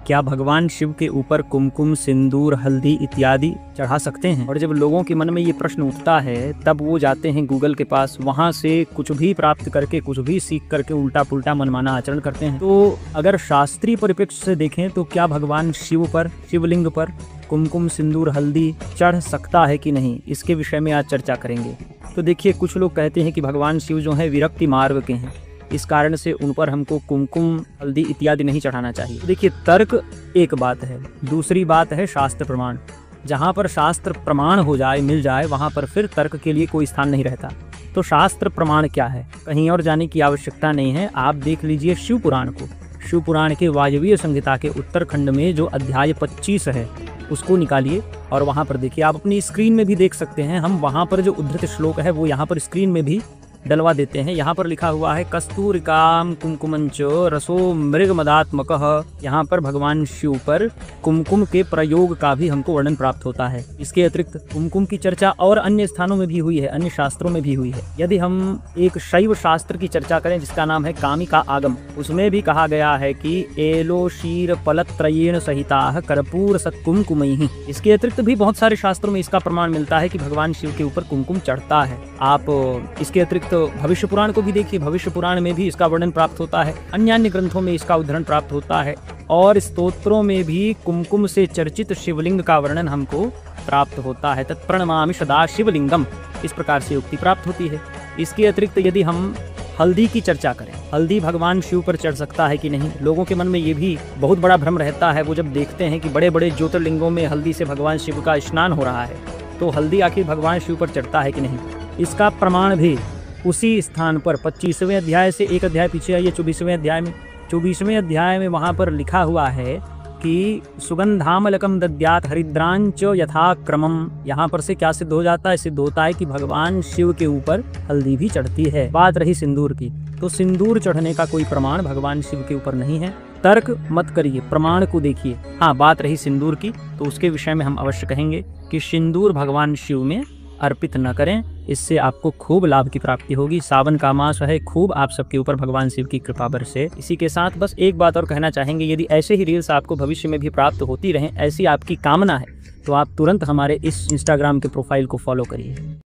क्या भगवान शिव के ऊपर कुमकुम, सिंदूर, हल्दी इत्यादि चढ़ा सकते हैं? और जब लोगों के मन में ये प्रश्न उठता है तब वो जाते हैं गूगल के पास, वहाँ से कुछ भी प्राप्त करके, कुछ भी सीख करके उल्टा पुल्टा मनमाना आचरण करते हैं। तो अगर शास्त्रीय परिप्रेक्ष्य से देखें तो क्या भगवान शिव पर, शिवलिंग पर कुमकुम, सिंदूर, हल्दी चढ़ सकता है कि नहीं, इसके विषय में आज चर्चा करेंगे। तो देखिए, कुछ लोग कहते हैं कि भगवान शिव जो है विरक्ति मार्ग के हैं, इस कारण से उन पर हमको कुमकुम, हल्दी इत्यादि नहीं चढ़ाना चाहिए। देखिए, तर्क एक बात है, दूसरी बात है शास्त्र प्रमाण। जहाँ पर शास्त्र प्रमाण हो जाए, मिल जाए, वहाँ पर फिर तर्क के लिए कोई स्थान नहीं रहता। तो शास्त्र प्रमाण क्या है, कहीं और जाने की आवश्यकता नहीं है। आप देख लीजिए शिव पुराण को। शिव पुराण के वायवीय संहिता के उत्तरखंड में जो अध्याय 25 है उसको निकालिए और वहाँ पर देखिए। आप अपनी स्क्रीन में भी देख सकते हैं, हम वहाँ पर जो उद्धृत श्लोक है वो यहाँ पर स्क्रीन में भी डलवा देते हैं। यहाँ पर लिखा हुआ है कस्तूरिकाम कुमकुमंच रसो मृगमदात्मकः। यहाँ पर भगवान शिव पर कुमकुम के प्रयोग का भी हमको वर्णन प्राप्त होता है। इसके अतिरिक्त कुमकुम की चर्चा और अन्य स्थानों में भी हुई है, अन्य शास्त्रों में भी हुई है। यदि हम एक शैव शास्त्र की चर्चा करें जिसका नाम है कामिका आगम, उसमें भी कहा गया है कि एलो शीर फलत्रयेण सहिता कर्पूर सत्कुमकुमैः। इसके अतिरिक्त भी बहुत सारे शास्त्रों में इसका प्रमाण मिलता है कि भगवान शिव के ऊपर कुमकुम चढ़ता है। आप इसके अतिरिक्त भविष्य पुराण को भी देखिए, भविष्य पुराण में भी इसका वर्णन प्राप्त होता है, अन्य ग्रंथों में इसका उद्धरण प्राप्त होता है और स्तोत्रों में भी कुमकुम से चर्चित शिवलिंग का वर्णन हमको प्राप्त होता है। तत्प्रणमामि सदा शिवलिंगम, इस प्रकार से उक्ति प्राप्त होती है। इसके अतिरिक्त यदि हम हल्दी की चर्चा करें, हल्दी भगवान शिव पर चढ़ सकता है कि नहीं, लोगों के मन में ये भी बहुत बड़ा भ्रम रहता है। वो जब देखते हैं कि बड़े बड़े ज्योतिर्लिंगों में हल्दी से भगवान शिव का स्नान हो रहा है, तो हल्दी आखिर भगवान शिव पर चढ़ता है कि नहीं, इसका प्रमाण भी उसी स्थान पर 25वें अध्याय से एक अध्याय पीछे आइए, 24वें अध्याय में। 24वें अध्याय में वहाँ पर लिखा हुआ है कि सुगंधामलकम दद्यात हरिद्रांच यथाक्रमम। यहाँ पर से क्या सिद्ध हो जाता है? सिद्ध होता है कि भगवान शिव के ऊपर हल्दी भी चढ़ती है। बात रही सिंदूर की, तो सिंदूर चढ़ने का कोई प्रमाण भगवान शिव के ऊपर नहीं है। तर्क मत करिए, प्रमाण को देखिए। हाँ, बात रही सिंदूर की, तो उसके विषय में हम अवश्य कहेंगे कि सिंदूर भगवान शिव में अर्पित न करें, इससे आपको खूब लाभ की प्राप्ति होगी। सावन का मास है, खूब आप सबके ऊपर भगवान शिव की कृपा बरसे। इसी के साथ बस एक बात और कहना चाहेंगे, यदि ऐसे ही रील्स आपको भविष्य में भी प्राप्त होती रहें, ऐसी आपकी कामना है, तो आप तुरंत हमारे इस इंस्टाग्राम के प्रोफाइल को फॉलो करिए।